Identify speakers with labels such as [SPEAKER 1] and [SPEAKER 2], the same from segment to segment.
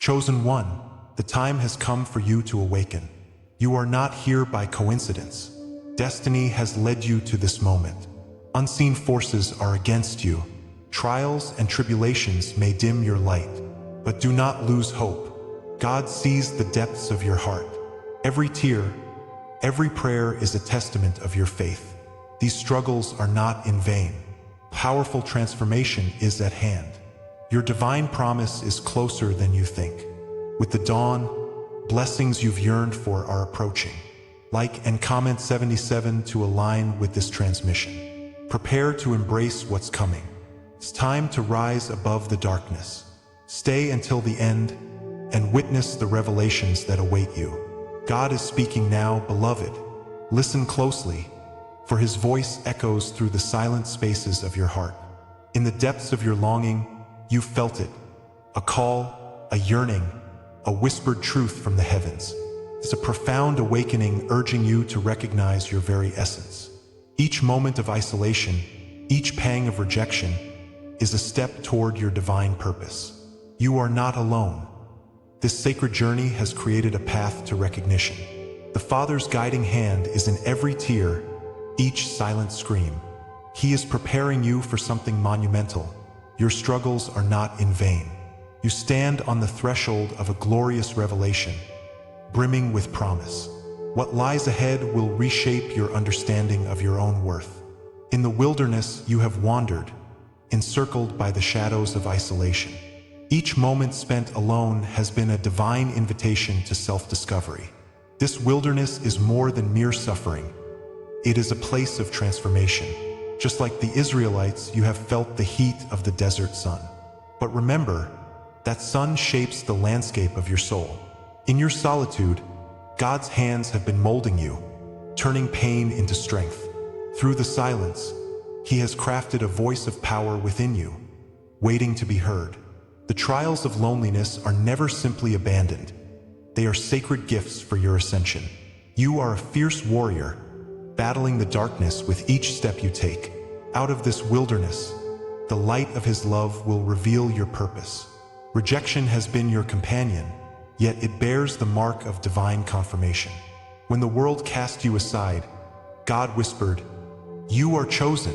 [SPEAKER 1] Chosen one, the time has come for you to awaken. You are not here by coincidence. Destiny has led you to this moment. Unseen forces are against you. Trials and tribulations may dim your light, but do not lose hope. God sees the depths of your heart. Every tear, every prayer is a testament of your faith. These struggles are not in vain. Powerful transformation is at hand. Your divine promise is closer than you think. With the dawn, blessings you've yearned for are approaching. Like and comment 77 to align with this transmission. Prepare to embrace what's coming. It's time to rise above the darkness. Stay until the end and witness the revelations that await you. God is speaking now, beloved. Listen closely, for his voice echoes through the silent spaces of your heart. In the depths of your longing, you felt it. A call, a yearning, a whispered truth from the heavens. It's a profound awakening urging you to recognize your very essence. Each moment of isolation, each pang of rejection, is a step toward your divine purpose. You are not alone. This sacred journey has created a path to recognition. The Father's guiding hand is in every tear, each silent scream. He is preparing you for something monumental. Your struggles are not in vain. You stand on the threshold of a glorious revelation, brimming with promise. What lies ahead will reshape your understanding of your own worth. In the wilderness you have wandered, encircled by the shadows of isolation. Each moment spent alone has been a divine invitation to self-discovery. This wilderness is more than mere suffering. It is a place of transformation. Just like the Israelites, you have felt the heat of the desert sun. But remember, that sun shapes the landscape of your soul. In your solitude, God's hands have been molding you, turning pain into strength. Through the silence, he has crafted a voice of power within you, waiting to be heard. The trials of loneliness are never simply abandoned. They are sacred gifts for your ascension. You are a fierce warrior, battling the darkness with each step you take. Out of this wilderness, the light of his love will reveal your purpose. Rejection has been your companion, yet it bears the mark of divine confirmation. When the world cast you aside, God whispered, "You are chosen."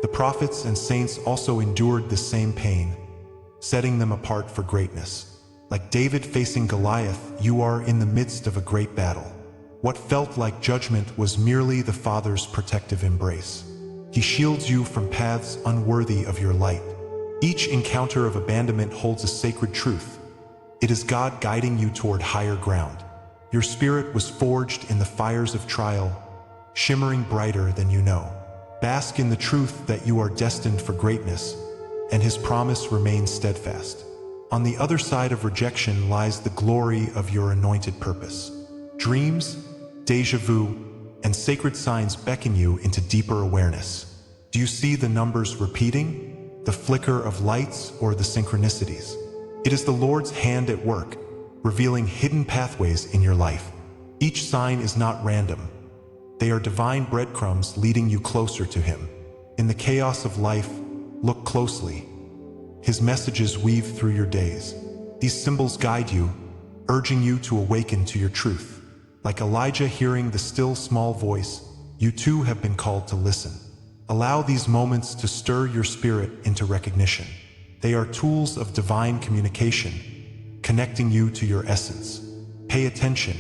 [SPEAKER 1] The prophets and saints also endured the same pain, setting them apart for greatness. Like David facing Goliath, you are in the midst of a great battle. What felt like judgment was merely the Father's protective embrace. He shields you from paths unworthy of your light. Each encounter of abandonment holds a sacred truth. It is God guiding you toward higher ground. Your spirit was forged in the fires of trial, shimmering brighter than you know. Bask in the truth that you are destined for greatness, and his promise remains steadfast. On the other side of rejection lies the glory of your anointed purpose. Dreams, déjà vu, and sacred signs beckon you into deeper awareness. Do you see the numbers repeating, the flicker of lights, or the synchronicities? It is the Lord's hand at work, revealing hidden pathways in your life. Each sign is not random. They are divine breadcrumbs leading you closer to him. In the chaos of life, look closely. His messages weave through your days. These symbols guide you, urging you to awaken to your truth. Like Elijah hearing the still small voice, you too have been called to listen. Allow these moments to stir your spirit into recognition. They are tools of divine communication, connecting you to your essence. Pay attention.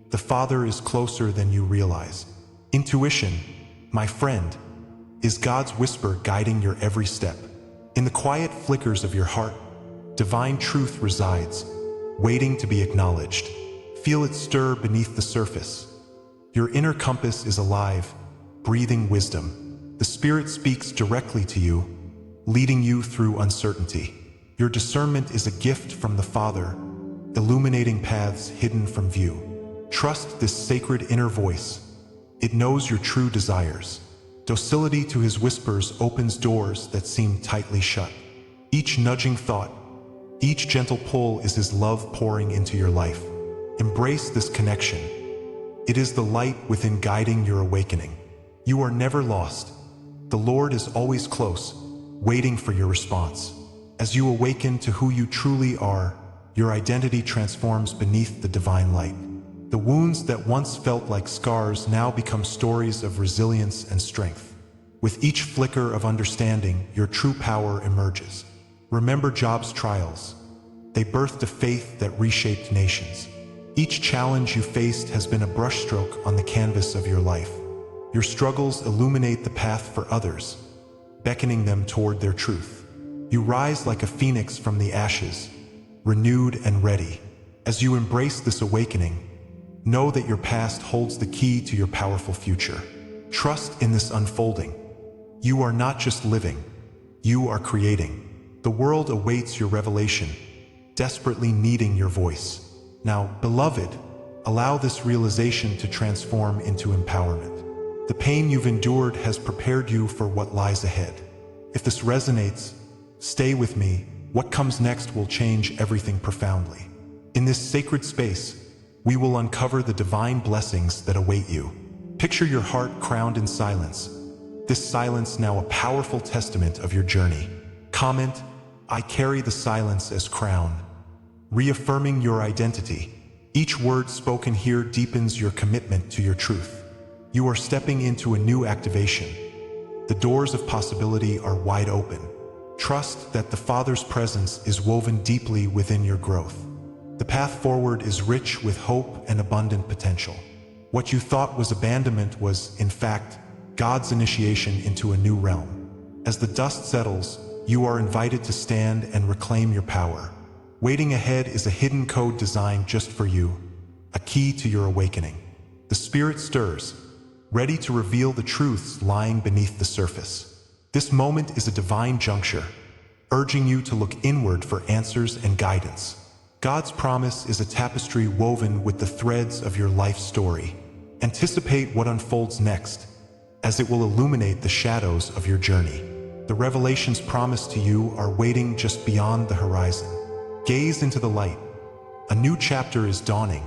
[SPEAKER 1] The Father is closer than you realize. Intuition, my friend, is God's whisper guiding your every step. In the quiet flickers of your heart, divine truth resides, waiting to be acknowledged. Feel it stir beneath the surface. Your inner compass is alive, breathing wisdom. The Spirit speaks directly to you, leading you through uncertainty. Your discernment is a gift from the Father, illuminating paths hidden from view. Trust this sacred inner voice. It knows your true desires. Docility to his whispers opens doors that seem tightly shut. Each nudging thought, each gentle pull is his love pouring into your life. Embrace this connection. It is the light within guiding your awakening. You are never lost. The Lord is always close, waiting for your response. As you awaken to who you truly are, your identity transforms beneath the divine light. The wounds that once felt like scars now become stories of resilience and strength. With each flicker of understanding, your true power emerges. Remember Job's trials. They birthed a faith that reshaped nations. Each challenge you faced has been a brushstroke on the canvas of your life. Your struggles illuminate the path for others, beckoning them toward their truth. You rise like a phoenix from the ashes, renewed and ready. As you embrace this awakening, know that your past holds the key to your powerful future. Trust in this unfolding. You are not just living, you are creating. The world awaits your revelation, desperately needing your voice. Now, beloved, allow this realization to transform into empowerment. The pain you've endured has prepared you for what lies ahead. If this resonates, stay with me. What comes next will change everything profoundly. In this sacred space, we will uncover the divine blessings that await you. Picture your heart crowned in silence. This silence now a powerful testament of your journey. Comment, "I carry the silence as crown," reaffirming your identity. Each word spoken here deepens your commitment to your truth. You are stepping into a new activation. The doors of possibility are wide open. Trust that the Father's presence is woven deeply within your growth. The path forward is rich with hope and abundant potential. What you thought was abandonment was, in fact, God's initiation into a new realm. As the dust settles, you are invited to stand and reclaim your power. Waiting ahead is a hidden code designed just for you, a key to your awakening. The Spirit stirs, ready to reveal the truths lying beneath the surface. This moment is a divine juncture, urging you to look inward for answers and guidance. God's promise is a tapestry woven with the threads of your life story. Anticipate what unfolds next, as it will illuminate the shadows of your journey. The revelations promised to you are waiting just beyond the horizon. Gaze into the light. A new chapter is dawning,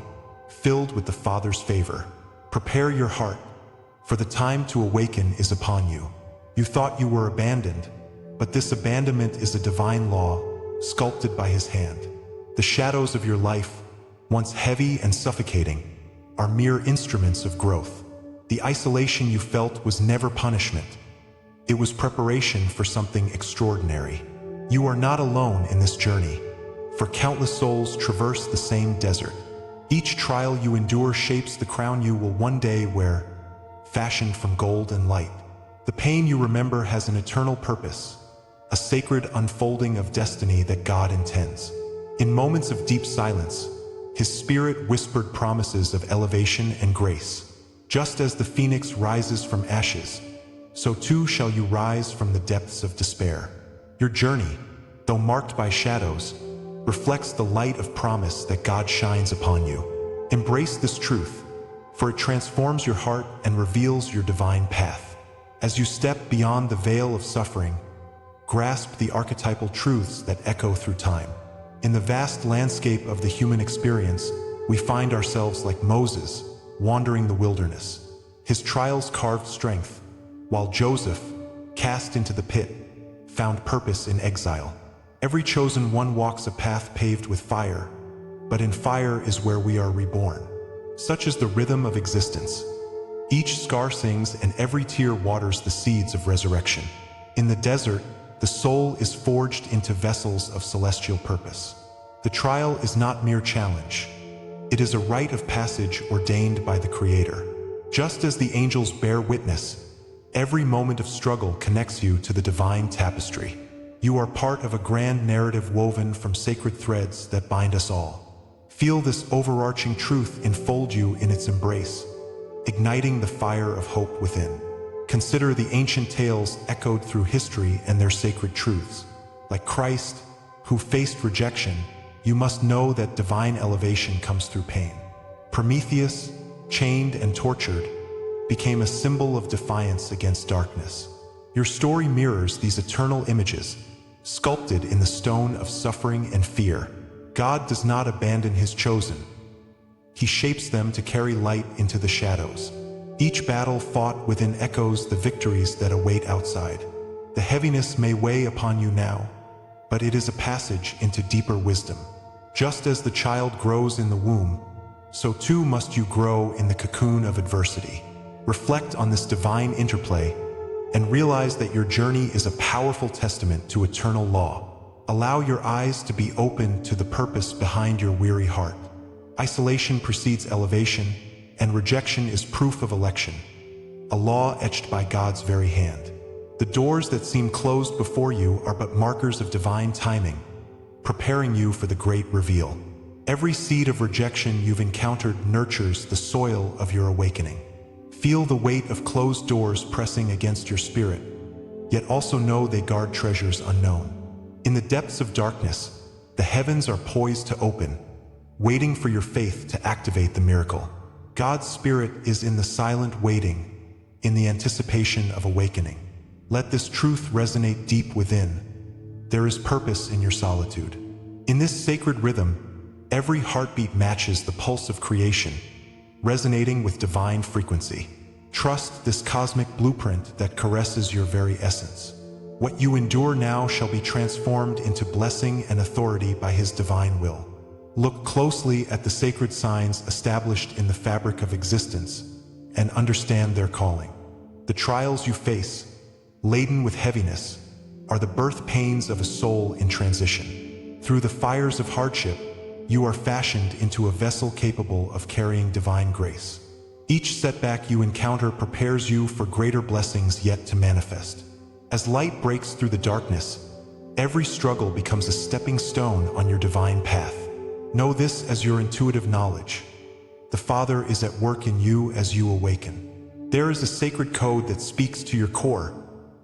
[SPEAKER 1] filled with the Father's favor. Prepare your heart, for the time to awaken is upon you. You thought you were abandoned, but this abandonment is a divine law, sculpted by His hand. The shadows of your life, once heavy and suffocating, are mere instruments of growth. The isolation you felt was never punishment. It was preparation for something extraordinary. You are not alone in this journey, for countless souls traverse the same desert. Each trial you endure shapes the crown you will one day wear, fashioned from gold and light. The pain you remember has an eternal purpose, a sacred unfolding of destiny that God intends. In moments of deep silence, His Spirit whispered promises of elevation and grace. Just as the phoenix rises from ashes, so too shall you rise from the depths of despair. Your journey, though marked by shadows, reflects the light of promise that God shines upon you. Embrace this truth, for it transforms your heart and reveals your divine path. As you step beyond the veil of suffering, grasp the archetypal truths that echo through time. In the vast landscape of the human experience, we find ourselves like Moses, wandering the wilderness. His trials carved strength, while Joseph, cast into the pit, found purpose in exile. Every chosen one walks a path paved with fire, but in fire is where we are reborn. Such is the rhythm of existence. Each scar sings and every tear waters the seeds of resurrection. In the desert, the soul is forged into vessels of celestial purpose. The trial is not mere challenge. It is a rite of passage ordained by the Creator. Just as the angels bear witness, every moment of struggle connects you to the divine tapestry. You are part of a grand narrative woven from sacred threads that bind us all. Feel this overarching truth enfold you in its embrace, igniting the fire of hope within. Consider the ancient tales echoed through history and their sacred truths. Like Christ, who faced rejection, you must know that divine elevation comes through pain. Prometheus, chained and tortured, became a symbol of defiance against darkness. Your story mirrors these eternal images, sculpted in the stone of suffering and fear. God does not abandon His chosen. He shapes them to carry light into the shadows. Each battle fought within echoes the victories that await outside. The heaviness may weigh upon you now, but it is a passage into deeper wisdom. Just as the child grows in the womb, so too must you grow in the cocoon of adversity. Reflect on this divine interplay and realize that your journey is a powerful testament to eternal law. Allow your eyes to be open to the purpose behind your weary heart. Isolation precedes elevation, and rejection is proof of election, a law etched by God's very hand. The doors that seem closed before you are but markers of divine timing, preparing you for the great reveal. Every seed of rejection you've encountered nurtures the soil of your awakening. Feel the weight of closed doors pressing against your spirit, yet also know they guard treasures unknown. In the depths of darkness, the heavens are poised to open, waiting for your faith to activate the miracle. God's Spirit is in the silent waiting, in the anticipation of awakening. Let this truth resonate deep within. There is purpose in your solitude. In this sacred rhythm, every heartbeat matches the pulse of creation, resonating with divine frequency. Trust this cosmic blueprint that caresses your very essence. What you endure now shall be transformed into blessing and authority by His divine will. Look closely at the sacred signs established in the fabric of existence and understand their calling. The trials you face, laden with heaviness, are the birth pains of a soul in transition. Through the fires of hardship, you are fashioned into a vessel capable of carrying divine grace. Each setback you encounter prepares you for greater blessings yet to manifest. As light breaks through the darkness, every struggle becomes a stepping stone on your divine path. Know this as your intuitive knowledge. The Father is at work in you as you awaken. There is a sacred code that speaks to your core,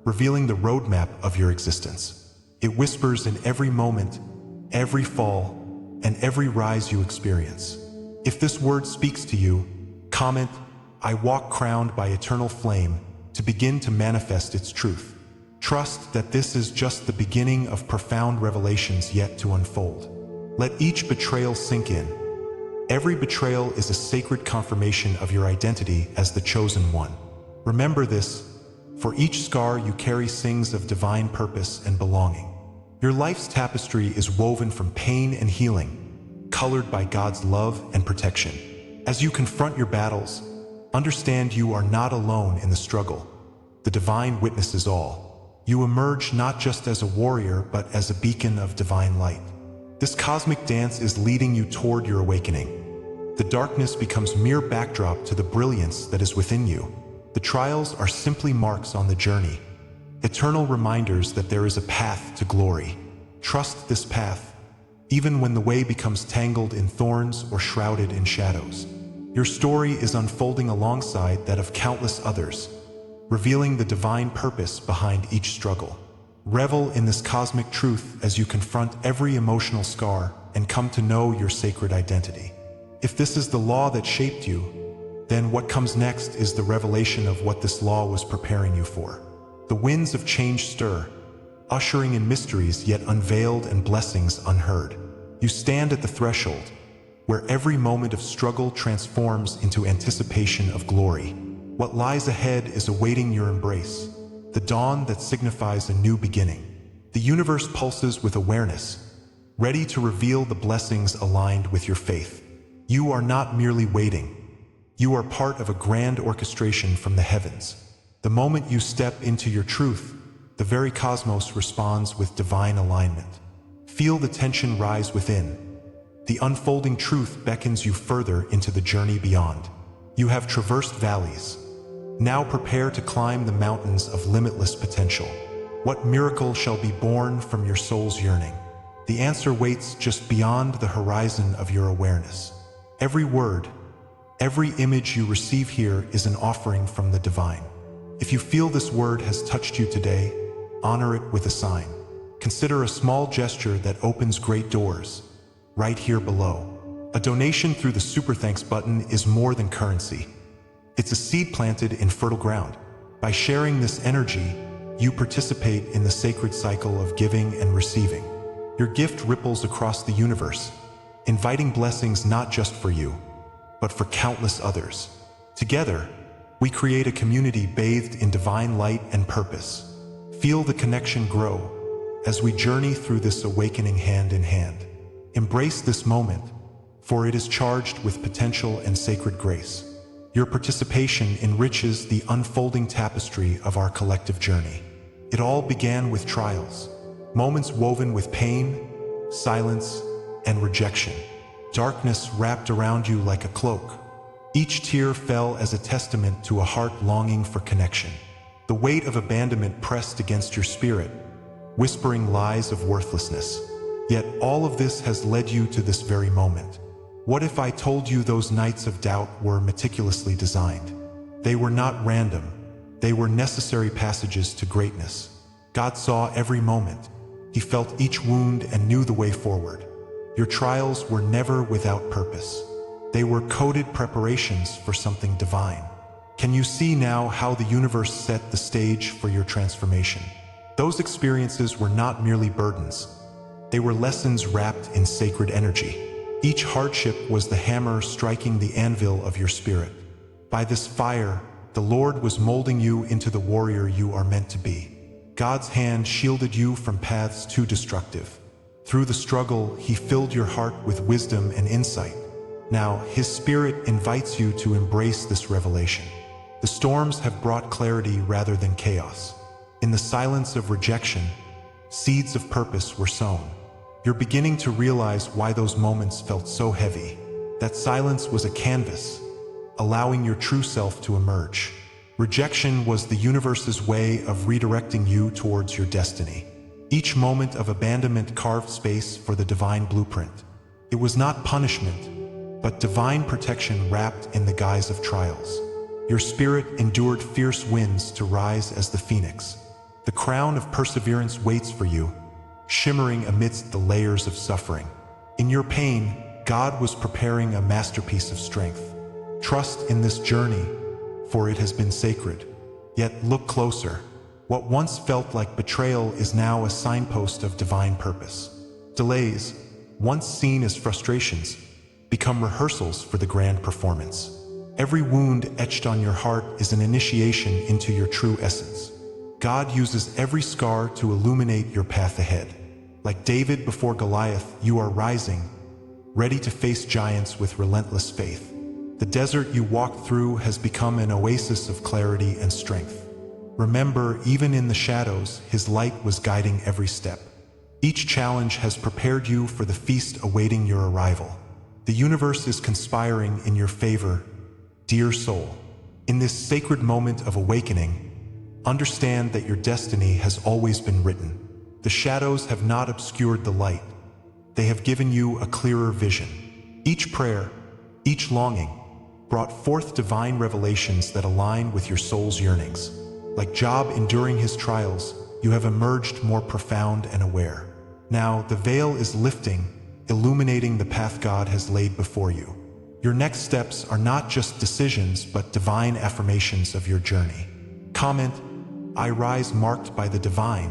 [SPEAKER 1] revealing the roadmap of your existence. It whispers in every moment, every fall, and every rise you experience. If this word speaks to you, comment, "I walk crowned by eternal flame," to begin to manifest its truth. Trust that this is just the beginning of profound revelations yet to unfold. Let each betrayal sink in. Every betrayal is a sacred confirmation of your identity as the chosen one. Remember this, for each scar you carry sings of divine purpose and belonging. Your life's tapestry is woven from pain and healing, colored by God's love and protection. As you confront your battles, understand you are not alone in the struggle. The divine witnesses all. You emerge not just as a warrior, but as a beacon of divine light. This cosmic dance is leading you toward your awakening. The darkness becomes mere backdrop to the brilliance that is within you. The trials are simply marks on the journey, eternal reminders that there is a path to glory. Trust this path, even when the way becomes tangled in thorns or shrouded in shadows. Your story is unfolding alongside that of countless others, revealing the divine purpose behind each struggle. Revel in this cosmic truth as you confront every emotional scar and come to know your sacred identity. If this is the law that shaped you, then what comes next is the revelation of what this law was preparing you for. The winds of change stir, ushering in mysteries yet unveiled and blessings unheard. You stand at the threshold, where every moment of struggle transforms into anticipation of glory. What lies ahead is awaiting your embrace, the dawn that signifies a new beginning. The universe pulses with awareness, ready to reveal the blessings aligned with your faith. You are not merely waiting. You are part of a grand orchestration from the heavens. The moment you step into your truth, the very cosmos responds with divine alignment. Feel the tension rise within. The unfolding truth beckons you further into the journey beyond. You have traversed valleys. Now prepare to climb the mountains of limitless potential. What miracle shall be born from your soul's yearning? The answer waits just beyond the horizon of your awareness. Every word, every image you receive here is an offering from the divine. If you feel this word has touched you today, honor it with a sign. Consider a small gesture that opens great doors, right here below. A donation through the Super Thanks button is more than currency. It's a seed planted in fertile ground. By sharing this energy, you participate in the sacred cycle of giving and receiving. Your gift ripples across the universe, inviting blessings not just for you, but for countless others. Together, we create a community bathed in divine light and purpose. Feel the connection grow as we journey through this awakening hand in hand. Embrace this moment, for it is charged with potential and sacred grace. Your participation enriches the unfolding tapestry of our collective journey. It all began with trials, moments woven with pain, silence, and rejection. Darkness wrapped around you like a cloak. Each tear fell as a testament to a heart longing for connection. The weight of abandonment pressed against your spirit, whispering lies of worthlessness. Yet all of this has led you to this very moment. What if I told you those nights of doubt were meticulously designed? They were not random. They were necessary passages to greatness. God saw every moment. He felt each wound and knew the way forward. Your trials were never without purpose. They were coded preparations for something divine. Can you see now how the universe set the stage for your transformation? Those experiences were not merely burdens. They were lessons wrapped in sacred energy. Each hardship was the hammer striking the anvil of your spirit. By this fire, the Lord was molding you into the warrior you are meant to be. God's hand shielded you from paths too destructive. Through the struggle, He filled your heart with wisdom and insight. Now, His Spirit invites you to embrace this revelation. The storms have brought clarity rather than chaos. In the silence of rejection, seeds of purpose were sown. You're beginning to realize why those moments felt so heavy. That silence was a canvas, allowing your true self to emerge. Rejection was the universe's way of redirecting you towards your destiny. Each moment of abandonment carved space for the divine blueprint. It was not punishment, but divine protection wrapped in the guise of trials. Your spirit endured fierce winds to rise as the phoenix. The crown of perseverance waits for you, shimmering amidst the layers of suffering. In your pain, God was preparing a masterpiece of strength. Trust in this journey, for it has been sacred. Yet look closer. What once felt like betrayal is now a signpost of divine purpose. Delays, once seen as frustrations, become rehearsals for the grand performance. Every wound etched on your heart is an initiation into your true essence. God uses every scar to illuminate your path ahead. Like David before Goliath, you are rising, ready to face giants with relentless faith. The desert you walked through has become an oasis of clarity and strength. Remember, even in the shadows, His light was guiding every step. Each challenge has prepared you for the feast awaiting your arrival. The universe is conspiring in your favor, dear soul. In this sacred moment of awakening, understand that your destiny has always been written. The shadows have not obscured the light. They have given you a clearer vision. Each prayer, each longing, brought forth divine revelations that align with your soul's yearnings. Like Job enduring his trials, you have emerged more profound and aware. Now, the veil is lifting, illuminating the path God has laid before you. Your next steps are not just decisions, but divine affirmations of your journey. Comment, "I rise marked by the divine,"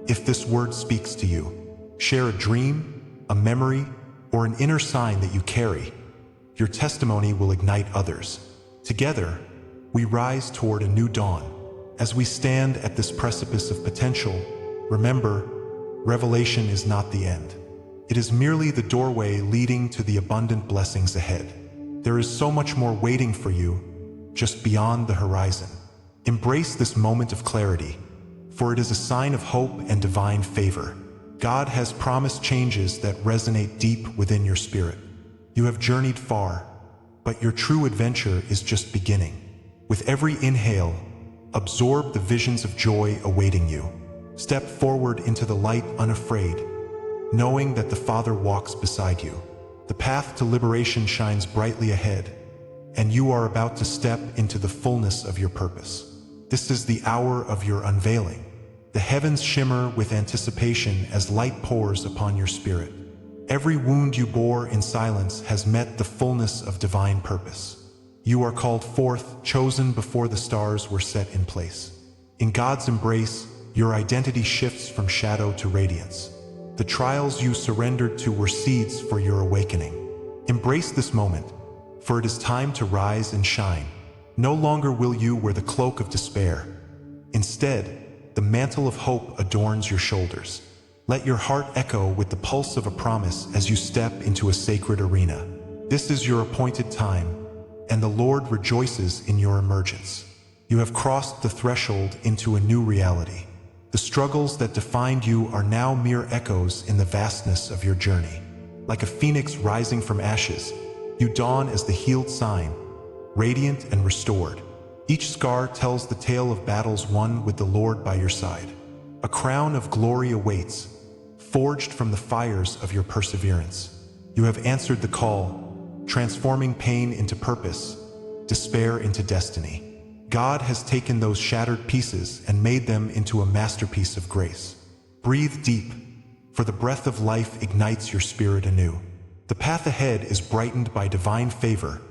[SPEAKER 1] if this word speaks to you. Share a dream, a memory, or an inner sign that you carry. Your testimony will ignite others. Together, we rise toward a new dawn. As we stand at this precipice of potential, remember, revelation is not the end. It is merely the doorway leading to the abundant blessings ahead. There is so much more waiting for you, just beyond the horizon. Embrace this moment of clarity, for it is a sign of hope and divine favor. God has promised changes that resonate deep within your spirit. You have journeyed far, but your true adventure is just beginning. With every inhale, absorb the visions of joy awaiting you. Step forward into the light unafraid, knowing that the Father walks beside you. The path to liberation shines brightly ahead, and you are about to step into the fullness of your purpose. This is the hour of your unveiling. The heavens shimmer with anticipation as light pours upon your spirit. Every wound you bore in silence has met the fullness of divine purpose. You are called forth, chosen before the stars were set in place. In God's embrace, your identity shifts from shadow to radiance. The trials you surrendered to were seeds for your awakening. Embrace this moment, for it is time to rise and shine. No longer will you wear the cloak of despair. Instead, the mantle of hope adorns your shoulders. Let your heart echo with the pulse of a promise as you step into a sacred arena. This is your appointed time, and the Lord rejoices in your emergence. You have crossed the threshold into a new reality. The struggles that defined you are now mere echoes in the vastness of your journey. Like a phoenix rising from ashes, you dawn as the healed sign, radiant and restored. Each scar tells the tale of battles won with the Lord by your side. A crown of glory awaits, forged from the fires of your perseverance. You have answered the call, transforming pain into purpose, despair into destiny. God has taken those shattered pieces and made them into a masterpiece of grace. Breathe deep, for the breath of life ignites your spirit anew. The path ahead is brightened by divine favor,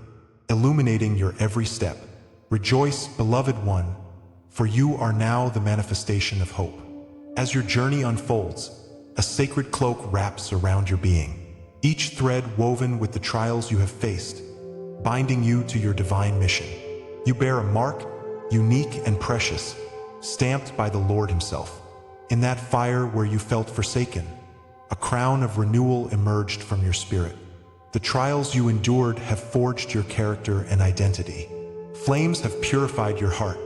[SPEAKER 1] illuminating your every step. Rejoice, beloved one, for you are now the manifestation of hope. As your journey unfolds, a sacred cloak wraps around your being, each thread woven with the trials you have faced, binding you to your divine mission. You bear a mark, unique and precious, stamped by the Lord Himself. In that fire where you felt forsaken, a crown of renewal emerged from your spirit. The trials you endured have forged your character and identity. Flames have purified your heart,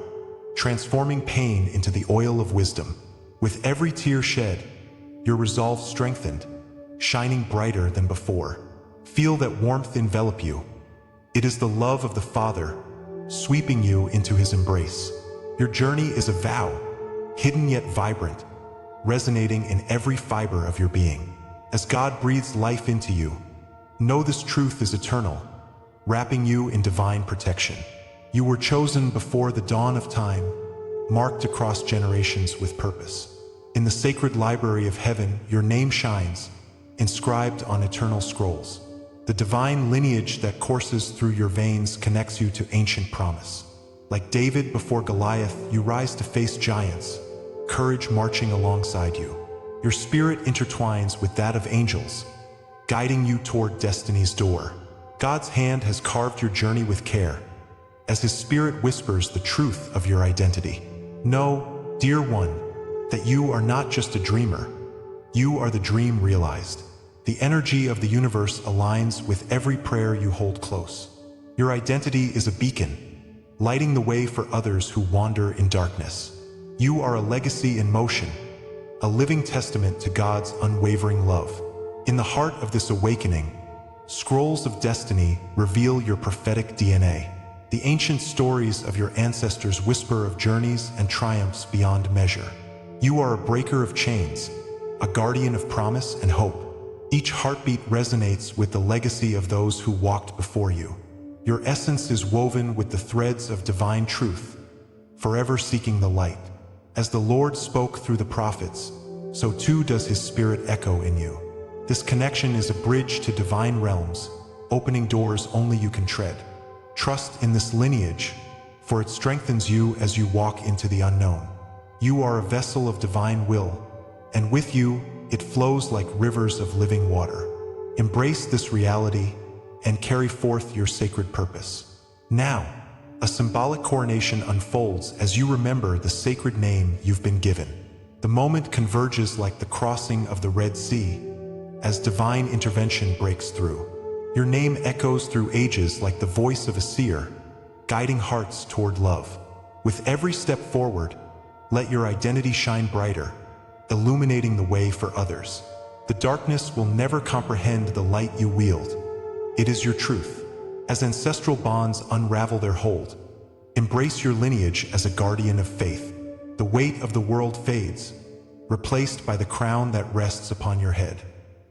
[SPEAKER 1] transforming pain into the oil of wisdom. With every tear shed, your resolve strengthened, shining brighter than before. Feel that warmth envelop you. It is the love of the Father, sweeping you into His embrace. Your journey is a vow, hidden yet vibrant, resonating in every fiber of your being. As God breathes life into you, know this truth is eternal, wrapping you in divine protection. You were chosen before the dawn of time, marked across generations with purpose. In the sacred library of heaven, your name shines, inscribed on eternal scrolls. The divine lineage that courses through your veins connects you to ancient promise. Like David before Goliath, you rise to face giants, courage marching alongside you. Your spirit intertwines with that of angels, guiding you toward destiny's door. God's hand has carved your journey with care, as His Spirit whispers the truth of your identity. Know, dear one, that you are not just a dreamer. You are the dream realized. The energy of the universe aligns with every prayer you hold close. Your identity is a beacon, lighting the way for others who wander in darkness. You are a legacy in motion, a living testament to God's unwavering love. In the heart of this awakening, scrolls of destiny reveal your prophetic DNA. The ancient stories of your ancestors whisper of journeys and triumphs beyond measure. You are a breaker of chains, a guardian of promise and hope. Each heartbeat resonates with the legacy of those who walked before you. Your essence is woven with the threads of divine truth, forever seeking the light. As the Lord spoke through the prophets, so too does His Spirit echo in you. This connection is a bridge to divine realms, opening doors only you can tread. Trust in this lineage, for it strengthens you as you walk into the unknown. You are a vessel of divine will, and with you, it flows like rivers of living water. Embrace this reality and carry forth your sacred purpose. Now, a symbolic coronation unfolds as you remember the sacred name you've been given. The moment converges like the crossing of the Red Sea, as divine intervention breaks through. Your name echoes through ages like the voice of a seer, guiding hearts toward love. With every step forward, let your identity shine brighter, illuminating the way for others. The darkness will never comprehend the light you wield. It is your truth. As ancestral bonds unravel their hold, embrace your lineage as a guardian of faith. The weight of the world fades, replaced by the crown that rests upon your head.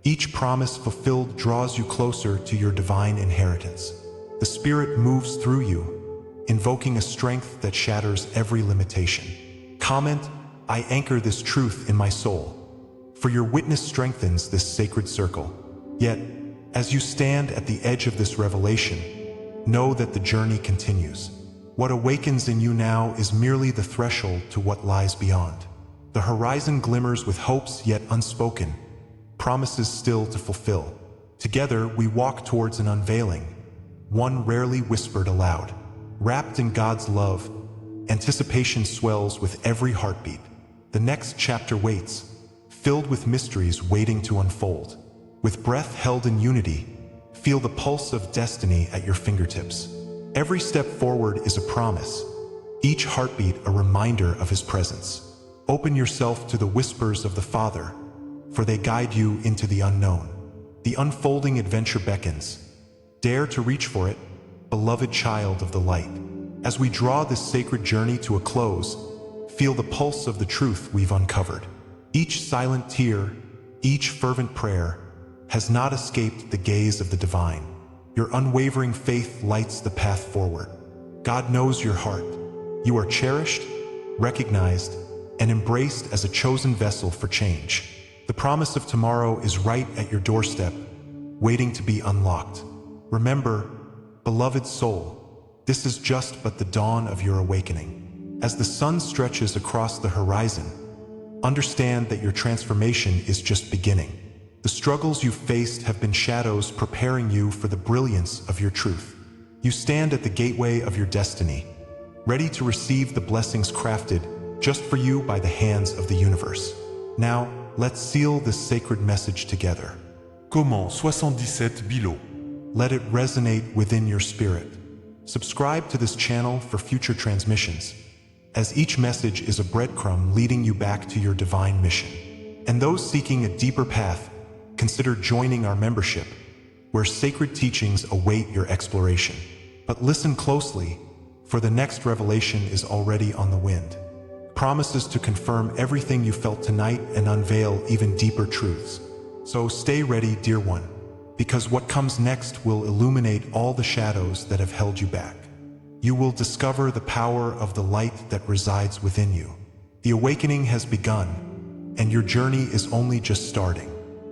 [SPEAKER 1] Each promise fulfilled draws you closer to your divine inheritance. The Spirit moves through you, invoking a strength that shatters every limitation. Comment, I anchor this truth in my soul, for your witness strengthens this sacred circle. Yet, as you stand at the edge of this revelation, know that the journey continues. What awakens in you now is merely the threshold to what lies beyond. The horizon glimmers with hopes yet unspoken, promises still to fulfill. Together we walk towards an unveiling, one rarely whispered aloud. Wrapped in God's love, anticipation swells with every heartbeat. The next chapter waits, filled with mysteries waiting to unfold. With breath held in unity, feel the pulse of destiny at your fingertips. Every step forward is a promise, each heartbeat a reminder of His presence. Open yourself to the whispers of the Father, for they guide you into the unknown. The unfolding adventure beckons. Dare to reach for it, beloved child of the light. As we draw this sacred journey to a close, feel the pulse of the truth we've uncovered. Each silent tear, each fervent prayer, has not escaped the gaze of the divine. Your unwavering faith lights the path forward. God knows your heart. You are cherished, recognized, and embraced as a chosen vessel for change. The promise of tomorrow is right at your doorstep, waiting to be unlocked. Remember, beloved soul, this is just but the dawn of your awakening. As the sun stretches across the horizon, understand that your transformation is just beginning. The struggles you've faced have been shadows preparing you for the brilliance of your truth. You stand at the gateway of your destiny, ready to receive the blessings crafted just for you by the hands of the universe. Now, let's seal this sacred message together.
[SPEAKER 2] Comment 77 Bilo.
[SPEAKER 1] Let it resonate within your spirit. Subscribe to this channel for future transmissions, as each message is a breadcrumb leading you back to your divine mission. And those seeking a deeper path, consider joining our membership, where sacred teachings await your exploration. But listen closely, for the next revelation is already on the wind. Promises to confirm everything you felt tonight and unveil even deeper truths. So stay ready, dear one, because what comes next will illuminate all the shadows that have held you back. You will discover the power of the light that resides within you. The awakening has begun, and your journey is only just starting.